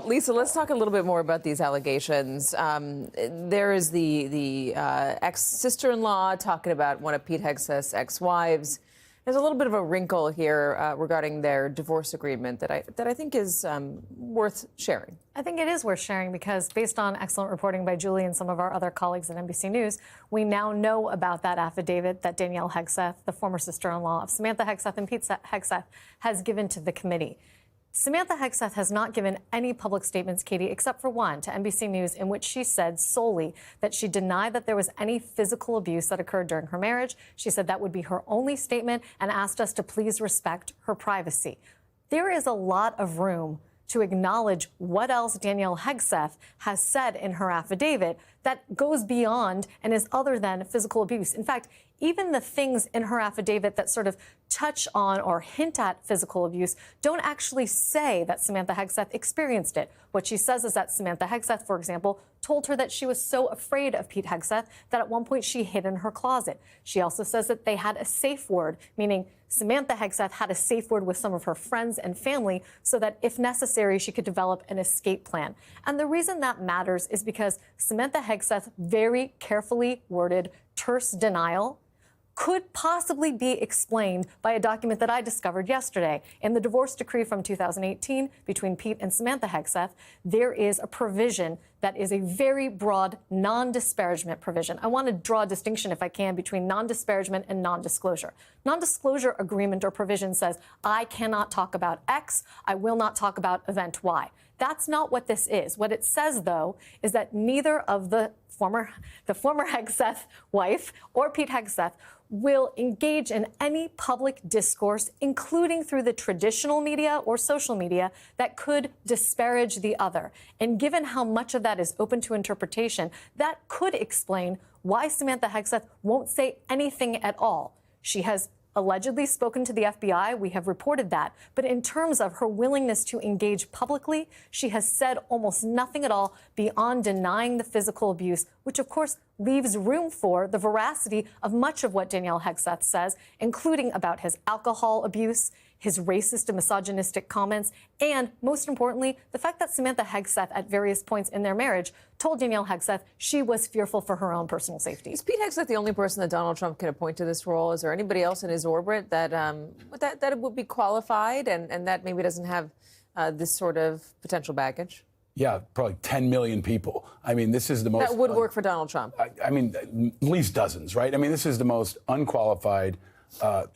Lisa, let's talk a little bit more about these allegations. There is the ex-sister-in-law talking about one of Pete Hegseth's ex-wives. There's a little bit of a wrinkle here regarding their divorce agreement that I think is worth sharing. I think it is worth sharing because based on excellent reporting by Julie and some of our other colleagues at NBC News, we now know about that affidavit that Danielle Hegseth, the former sister-in-law of Samantha Hegseth and Pete Hegseth, has given to the committee. Samantha Hegseth has not given any public statements, Katy, except for one to NBC News in which she said solely that she denied that there was any physical abuse that occurred during her marriage. She said that would be her only statement and asked us to please respect her privacy. There is a lot of room to acknowledge what else Danielle Hegseth has said in her affidavit that goes beyond and is other than physical abuse. In fact, even the things in her affidavit that sort of touch on or hint at physical abuse don't actually say that Samantha Hegseth experienced it. What she says is that Samantha Hegseth, for example, told her that she was so afraid of Pete Hegseth that at one point she hid in her closet. She also says that they had a safe word, meaning Samantha Hegseth had a safe word with some of her friends and family so that if necessary, she could develop an escape plan. And the reason that matters is because Samantha Hegseth's very carefully worded terse denial could possibly be explained by a document that I discovered yesterday. In the divorce decree from 2018 between Pete and Samantha Hegseth, there is a provision that is a very broad non-disparagement provision. I want to draw a distinction, if I can, between non-disparagement and non-disclosure. Non-disclosure agreement or provision says, I cannot talk about X, I will not talk about event Y. That's not what this is. What it says, though, is that neither of the former Hegseth wife or Pete Hegseth will engage in any public discourse, including through the traditional media or social media, that could disparage the other. And given how much of that is open to interpretation, that could explain why Samantha Hegseth won't say anything at all. She has allegedly spoken to the FBI. We have reported that. But in terms of her willingness to engage publicly, she has said almost nothing at all beyond denying the physical abuse, which, of course, leaves room for the veracity of much of what Danielle Hegseth says, including about his alcohol abuse, his racist and misogynistic comments, and, most importantly, the fact that Samantha Hegseth, at various points in their marriage, told Danielle Hegseth she was fearful for her own personal safety. Is Pete Hegseth the only person that Donald Trump can appoint to this role? Is there anybody else in his orbit that would be qualified and that maybe doesn't have this sort of potential baggage? Yeah, probably 10 million people. I mean, this is the most... That would work for Donald Trump. I mean, at least dozens, right? I mean, this is the most unqualified,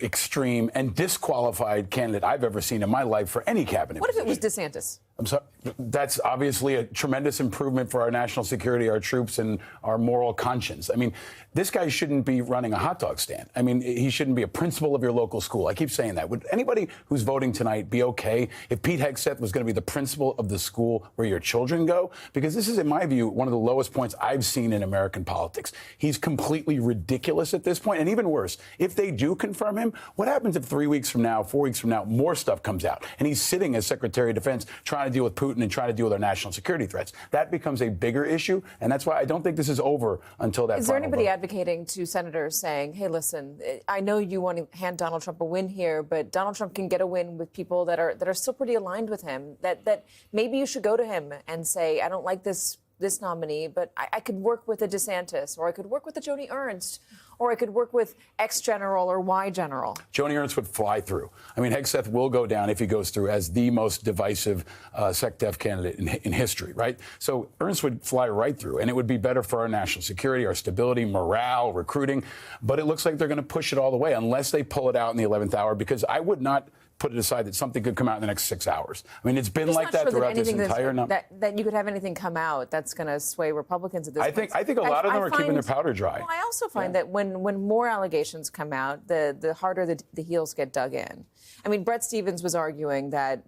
extreme, and disqualified candidate I've ever seen in my life for any cabinet What if position. it was DeSantis? I'm sorry. That's obviously a tremendous improvement for our national security, our troops, and our moral conscience. I mean, this guy shouldn't be running a hot dog stand. I mean, he shouldn't be a principal of your local school. I keep saying that. Would anybody who's voting tonight be okay if Pete Hegseth was going to be the principal of the school where your children go? Because this is, in my view, one of the lowest points I've seen in American politics. He's completely ridiculous at this point. And even worse, if they do confirm him, what happens if 3 weeks from now, 4 weeks from now, more stuff comes out and he's sitting as Secretary of Defense trying to deal with Putin and trying to deal with our national security threats? That becomes a bigger issue, and that's why I don't think this is over until that. Is there anybody vote. advocating to senators saying, hey, listen, I know you want to hand Donald Trump a win here, but Donald Trump can get a win with people that are still pretty aligned with him, that maybe you should go to him and say, I don't like this nominee, but I could work with a DeSantis, or I could work with a Joni Ernst, or I could work with X general or Y general. Joni Ernst would fly through. I mean, Hegseth will go down, if he goes through, as the most divisive SecDef candidate in history, right? So Ernst would fly right through, and it would be better for our national security, our stability, morale, recruiting. But it looks like they're going to push it all the way unless they pull it out in the 11th hour, because I would not put it aside that something could come out in the next 6 hours. I mean, it's been like that throughout this entire number. That you could have anything come out that's going to sway Republicans at this point. I think a lot of them are keeping their powder dry. Well, I also find that when more allegations come out, the harder the heels get dug in. I mean, Bret Stephens was arguing that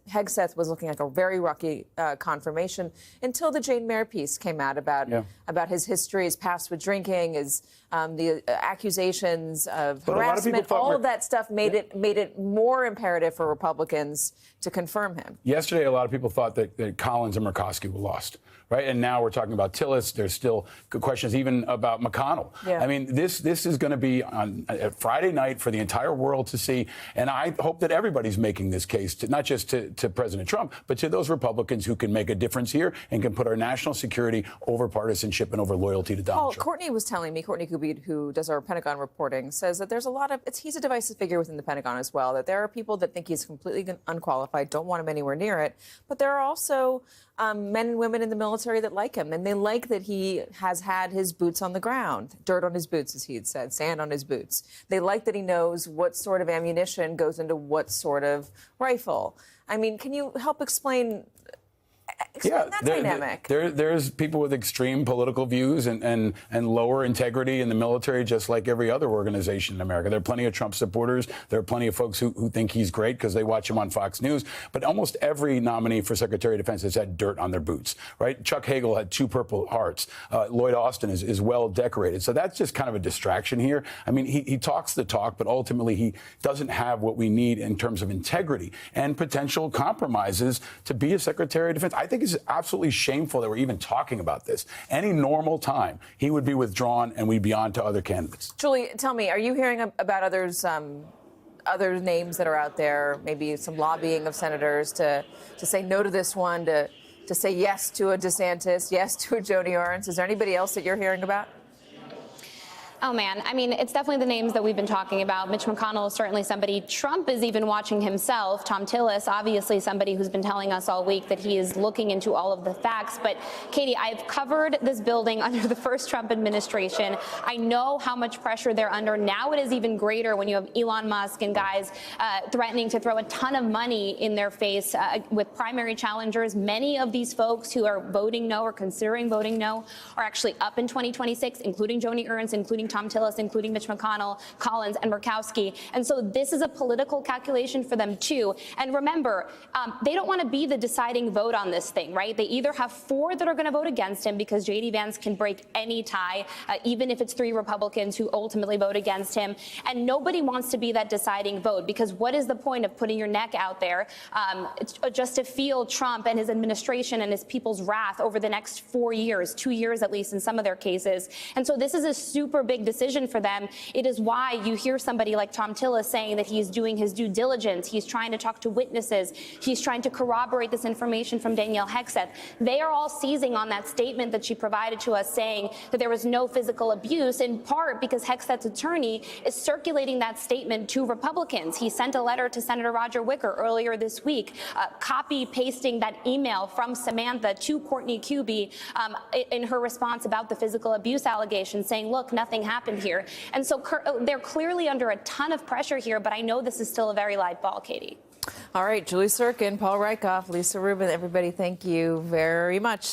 Hegseth was looking like a very rocky confirmation until the Jane Mayer piece came out about his history, his past with drinking, his the accusations of But a lot of people harassment, thought all of that stuff made it more imperative for Republicans to confirm him. Yesterday, a lot of people thought that Collins and Murkowski were lost, right? And now we're talking about Tillis. There's still good questions even about McConnell. Yeah. I mean, this is going to be on Friday night for the entire world to see. And I hope that everybody's making this case, to, not just to President Trump, but to those Republicans who can make a difference here and can put our national security over partisanship and over loyalty to Donald Trump. Courtney was telling me, Courtney Kubi, who does our Pentagon reporting, says that there's a lot of, he's a divisive figure within the Pentagon as well, that there are people that think he's completely unqualified, don't want him anywhere near it. But there are also men and women in the military that like him, and they like that he has had his boots on the ground, dirt on his boots, as he had said, sand on his boots. They like that he knows what sort of ammunition goes into what sort of rifle. I mean, can you help explain that dynamic? There's people with extreme political views and lower integrity in the military, just like every other organization in America. There are plenty of Trump supporters. There are plenty of folks who think he's great because they watch him on Fox News. But almost every nominee for Secretary of Defense has had dirt on their boots, right? Chuck Hagel had 2 Purple Hearts. Lloyd Austin is well decorated. So that's just kind of a distraction here. I mean, he talks the talk, but ultimately he doesn't have what we need in terms of integrity and potential compromises to be a Secretary of Defense. I think it's absolutely shameful that we're even talking about this. Any normal time, he would be withdrawn and we'd be on to other candidates. Julie, tell me, are you hearing about others, other names that are out there, maybe some lobbying of senators to say no to this one, to say yes to a DeSantis, yes to a Joni Ernst? Is there anybody else that you're hearing about? Oh, man. I mean, it's definitely the names that we've been talking about. Mitch McConnell is certainly somebody. Trump is even watching himself. Tom Tillis, obviously somebody who's been telling us all week that he is looking into all of the facts. But, Katy, I've covered this building under the first Trump administration. I know how much pressure they're under. Now it is even greater when you have Elon Musk and guys threatening to throw a ton of money in their face with primary challengers. Many of these folks who are voting no or considering voting no are actually up in 2026, including Joni Ernst, including Tom Tillis, including Mitch McConnell, Collins, and Murkowski. And so this is a political calculation for them, too. And remember, they don't want to be the deciding vote on this thing, right? They either have 4 that are going to vote against him because J.D. Vance can break any tie, even if it's 3 Republicans who ultimately vote against him. And nobody wants to be that deciding vote, because what is the point of putting your neck out there just to feel Trump and his administration and his people's wrath over the next 4 years, 2 years at least in some of their cases. And so this is a super big decision for them. It is why you hear somebody like Tom Tillis saying that he's doing his due diligence. He's trying to talk to witnesses. He's trying to corroborate this information from Danielle Hegseth. They are all seizing on that statement that she provided to us saying that there was no physical abuse, in part because Hegseth's attorney is circulating that statement to Republicans. He sent a letter to Senator Roger Wicker earlier this week, copy-pasting that email from Samantha to Courtney Kubi in her response about the physical abuse allegations, saying, look, nothing happened here. And so they're clearly under a ton of pressure here, but I know this is still a very live ball, Katy. All right, Julie Sirkin, Paul Rykoff, Lisa Rubin, everybody, thank you very much.